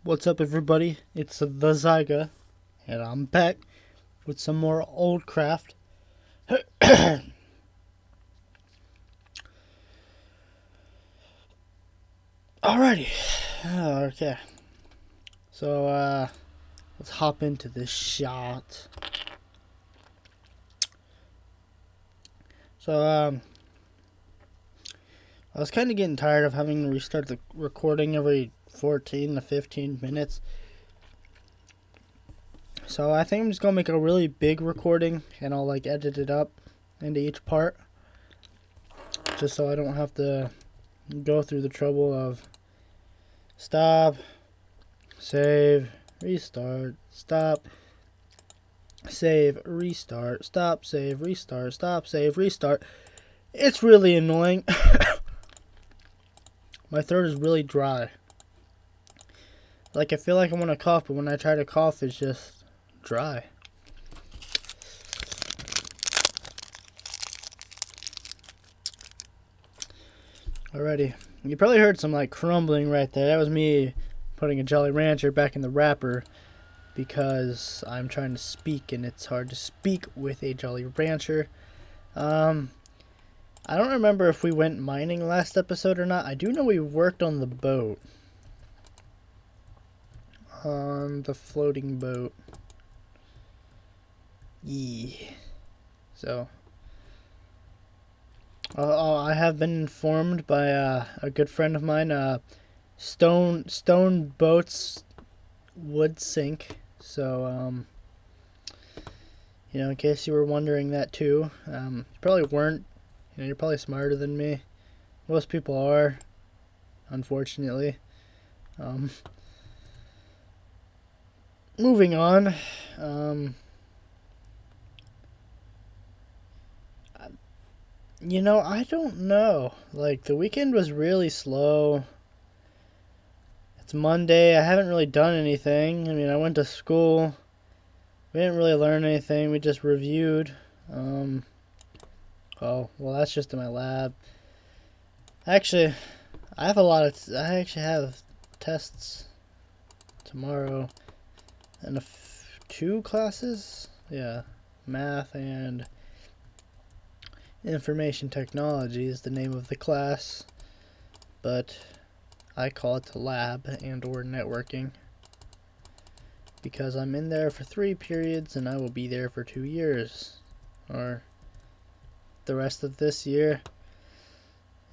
What's up, everybody? It's the Zyga, and I'm back with some more OldCraft. Alrighty. Okay. So, let's hop into this shot. So, I was kind of getting tired of having to restart the recording every 14 to 15 minutes. So I think I'm just gonna make a really big recording and I'll like edit it up into each part, just so I don't have to go through the trouble of stop, save, restart, stop, save, restart, stop, save, restart, stop, save, restart. It's really annoying. My throat is really dry. Like, I feel like I want to cough, but when I try to cough, it's just dry. Alrighty. You probably heard some, like, crumbling right there. That was me putting a Jolly Rancher back in the wrapper because I'm trying to speak, and it's hard to speak with a Jolly Rancher. I don't remember if we went mining last episode or not. I do know we worked on the boat. On the floating boat. Yeah. So, I have been informed by a good friend of mine, stone boats would sink. So, you know, in case you were wondering that too, you probably weren't. You know, you're probably smarter than me. Most people are, unfortunately. Moving on. You know, I don't know. Like, the weekend was really slow. It's Monday. I haven't really done anything. I mean, I went to school. We didn't really learn anything. We just reviewed. Oh, well, that's just in my lab. Actually, I actually have tests tomorrow. And two classes? Yeah. Math and Information Technology is the name of the class. But I call it the lab and or networking. Because I'm in there for 3 periods and I will be there for 2 years. Or the rest of this year.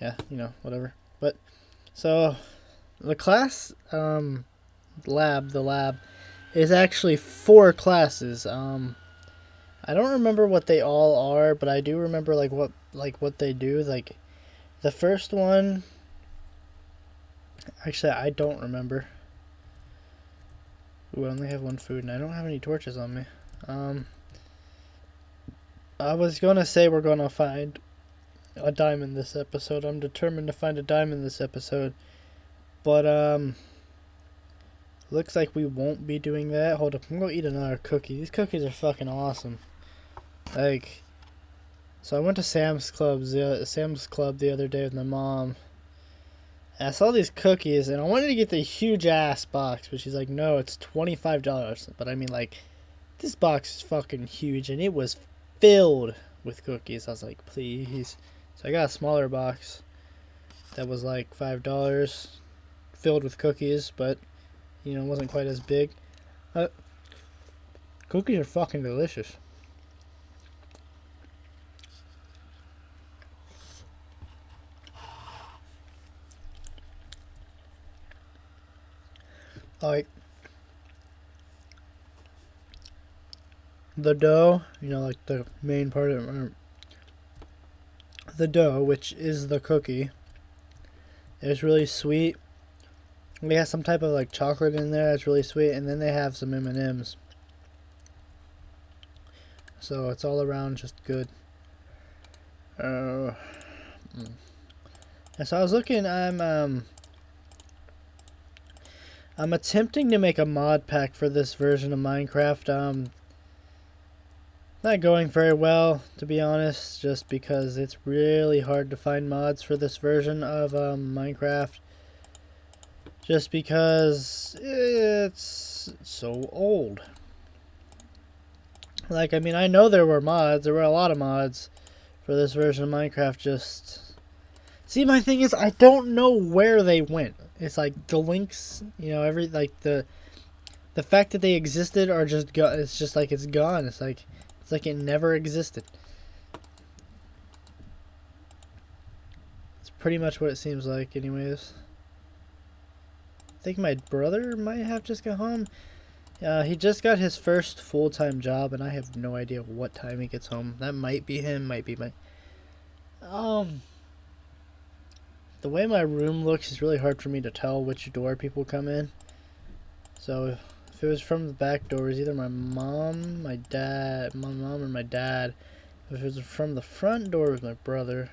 Yeah, you know, whatever. But, so, the class, the lab is actually 4 classes. I don't remember what they all are, but I do remember what they do. Like, the first one, actually I don't remember. Ooh, I only have 1 food and I don't have any torches on me. I was gonna say we're gonna find a diamond this episode. I'm determined to find a diamond this episode. But looks like we won't be doing that. Hold up, I'm gonna eat another cookie. These cookies are fucking awesome. Like, so I went to Sam's Club the other day with my mom. And I saw these cookies, and I wanted to get the huge ass box, but she's like, no, it's $25. But I mean, like, this box is fucking huge, and it was filled with cookies. I was like, please. So I got a smaller box that was like $5, filled with cookies, but you know, it wasn't quite as big. Cookies are fucking delicious. Like, the dough, you know, like the main part of it, the dough, which is the cookie, is really sweet. They have some type of like chocolate in there that's really sweet, and then they have some M&Ms. So it's all around just good. And so I was looking, I'm attempting to make a mod pack for this version of Minecraft. Not going very well, to be honest, just because it's really hard to find mods for this version of Minecraft. Just because it's so old. Like, I mean, I know there were mods. There were a lot of mods for this version of Minecraft. Just see, my thing is, I don't know where they went. It's like the links, you know, the fact that they existed are just it's just like it's gone. It's like it never existed. It's pretty much what it seems like, anyways. I think my brother might have just got home. He just got his first full-time job, and I have no idea what time he gets home. That might be him, might be my... The way my room looks is really hard for me to tell which door people come in. So, if it was from the back door, it was either my mom, my mom or my dad. If it was from the front door, it was my brother.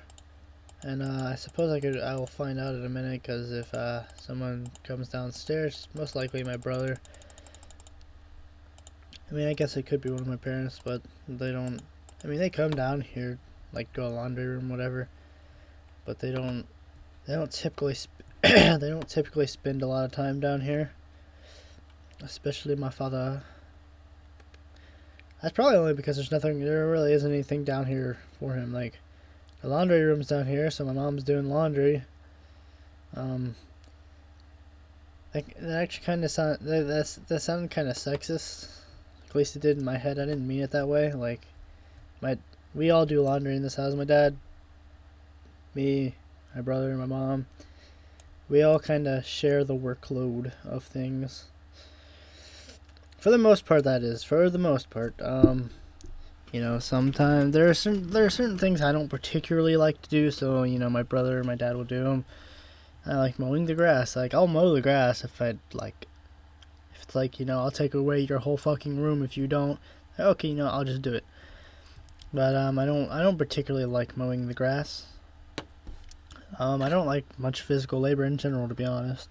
And I suppose I will find out in a minute, because if someone comes downstairs, it's most likely my brother. I mean, I guess it could be one of my parents, but they don't. I mean, they come down here, like go to the laundry room, whatever. But they don't typically they don't typically spend a lot of time down here. Especially my father. That's probably only because there really isn't anything down here for him. Like, the laundry room's down here, so my mom's doing laundry. That actually kind of that sounded kind of sexist. At least it did in my head. I didn't mean it that way. Like, we all do laundry in this house. My dad, me, my brother, and my mom. We all kind of share the workload of things. For the most part, that is. For the most part. You know, sometimes there are certain things I don't particularly like to do. So, you know, my brother or my dad will do them. I like mowing the grass. Like, I'll mow the grass if it's like, you know, I'll take away your whole fucking room if you don't. Okay, you know, I'll just do it. But I don't particularly like mowing the grass. I don't like much physical labor in general, to be honest.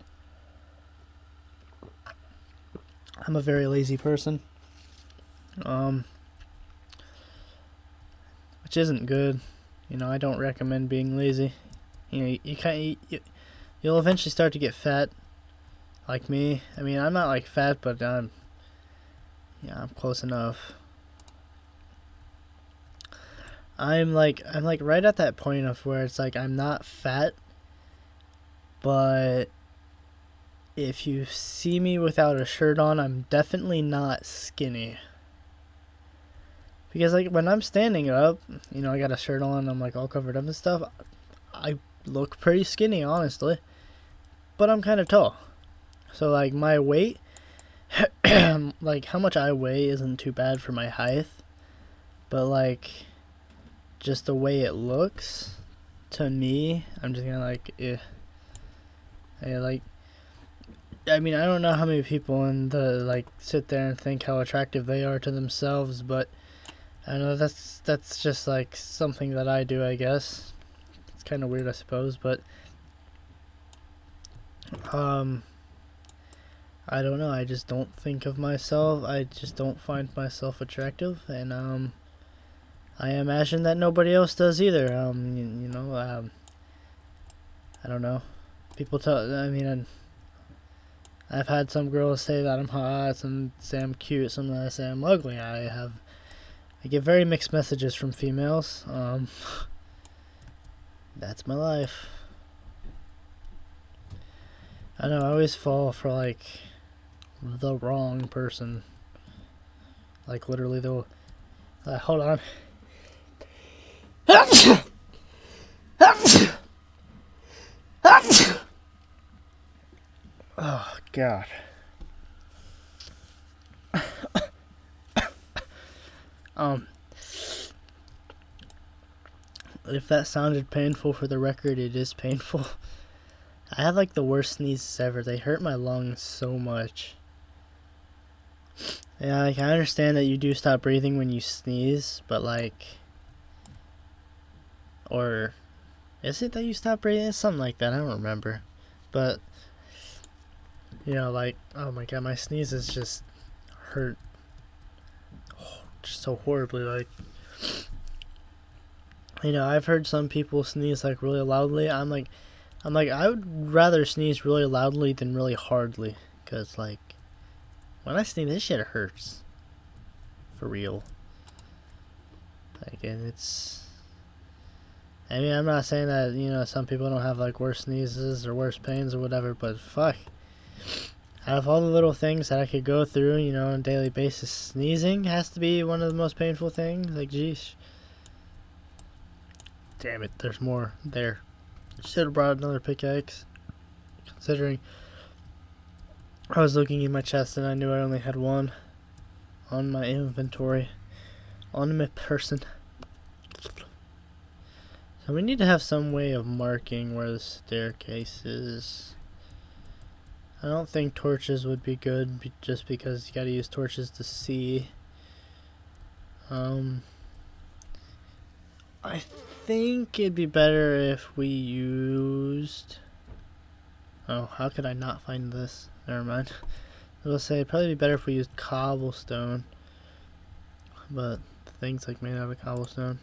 I'm a very lazy person. Which isn't good. You know, I don't recommend being lazy. You know, you'll eventually start to get fat. Like me. I mean, I'm not like fat, but I'm close enough. I'm like right at that point of where it's like I'm not fat, but if you see me without a shirt on, I'm definitely not skinny. Because like when I'm standing up, you know, I got a shirt on, I'm like all covered up and stuff, I look pretty skinny, honestly. But I'm kind of tall. So like my weight, like how much I weigh isn't too bad for my height. But like, just the way it looks, to me, I'm just gonna like, eh. Like, I mean, I don't know how many people sit there and think how attractive they are to themselves, but I know that's just like something that I do, I guess. It's kind of weird, I suppose, but I don't know. I just don't think of myself. I just don't find myself attractive, and I imagine that nobody else does either. You know, I don't know. People I mean, I've had some girls say that I'm hot, some say I'm cute, some that say I'm ugly. I get very mixed messages from females. That's my life. I know, I always fall for like the wrong person. Like literally they'll hold on. Oh god. If that sounded painful, for the record, it is painful. I had like the worst sneezes ever. They hurt my lungs so much. Yeah, like I understand that you do stop breathing when you sneeze, but like, or is it that you stop breathing? It's something like that. I don't remember. But You know, like, oh my god, my sneezes just hurt just so horribly. Like, you know, I've heard some people sneeze like really loudly. I'm like, I would rather sneeze really loudly than really hardly, cause like, when I sneeze, this shit hurts, for real. Like, and it's, I mean, I'm not saying that, you know, some people don't have like worse sneezes or worse pains or whatever, but fuck, out of all the little things that I could go through, you know, on a daily basis, sneezing has to be one of the most painful things. Like, geez. Damn it, there's more there. Should have brought another pickaxe, considering I was looking in my chest and I knew I only had one on my inventory, on my person. So we need to have some way of marking where the staircase is. I don't think torches would be good, just because you gotta use torches to see. I think it'd be better if we used... Oh, how could I not find this? Never mind. I will say it'd probably be better if we used cobblestone. But the thing's like made out of cobblestone.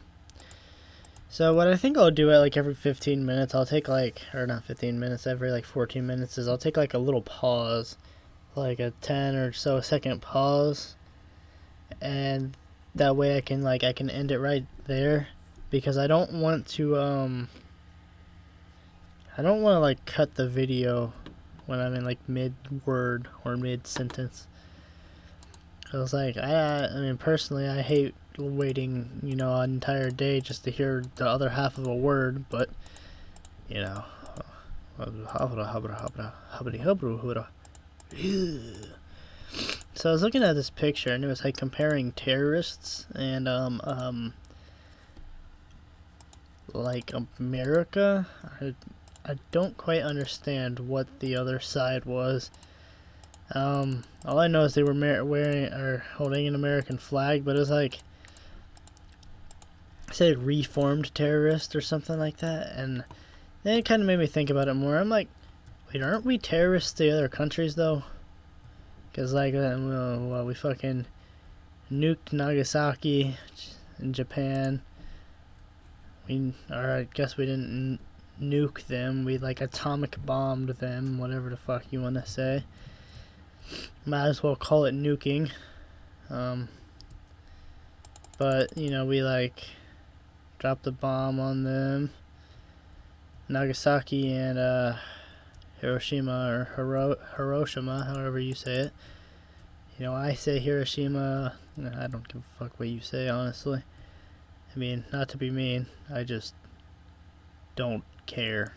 So what I think I'll do at like every 15 minutes, I'll take like, or not 15 minutes, every like 14 minutes is I'll take like a little pause. Like a 10 or so second pause. And that way I can end it right there. Because I don't want to like cut the video when I'm in like mid-word or mid-sentence. Cause like I mean personally I hate waiting, you know, an entire day just to hear the other half of a word, but you know. So I was looking at this picture and it was like comparing terrorists and like America. I don't quite understand what the other side was. All I know is they were wearing or holding an American flag, but it was like, I said reformed terrorist or something like that, and then it kind of made me think about it more. I'm like, wait, aren't we terrorists to other countries though? Because like, well, we fucking nuked Nagasaki in Japan. Or I guess we didn't nuke them. We like atomic bombed them, whatever the fuck you want to say. Might as well call it nuking. But you know, we like dropped a bomb on them. Nagasaki and Hiroshima or Hiroshima, however you say it. You know, I say Hiroshima. I don't give a fuck what you say, honestly. I mean, not to be mean, I just don't care.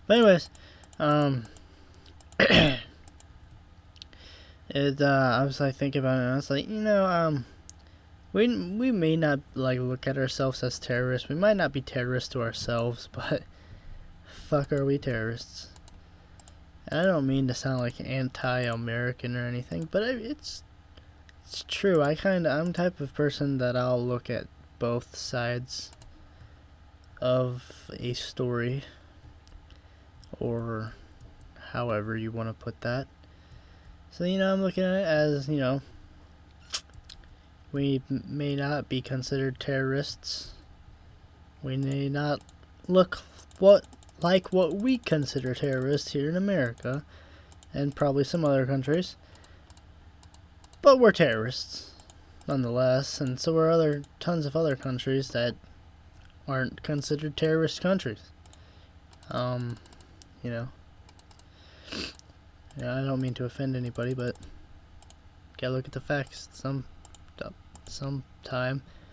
But anyways, I was like thinking about it, and I was like, you know, we may not like look at ourselves as terrorists. We might not be terrorists to ourselves, but fuck, are we terrorists? And I don't mean to sound like anti-American or anything, but it's true. I'm the type of person that I'll look at both sides of a story, or however you want to put that. So, you know, I'm looking at it as, you know, we may not be considered terrorists. We may not look like what we consider terrorists here in America, and probably some other countries. But we're terrorists, nonetheless, and so are tons of other countries that aren't considered terrorist countries. You know. Yeah, I don't mean to offend anybody, but gotta look at the facts sometime.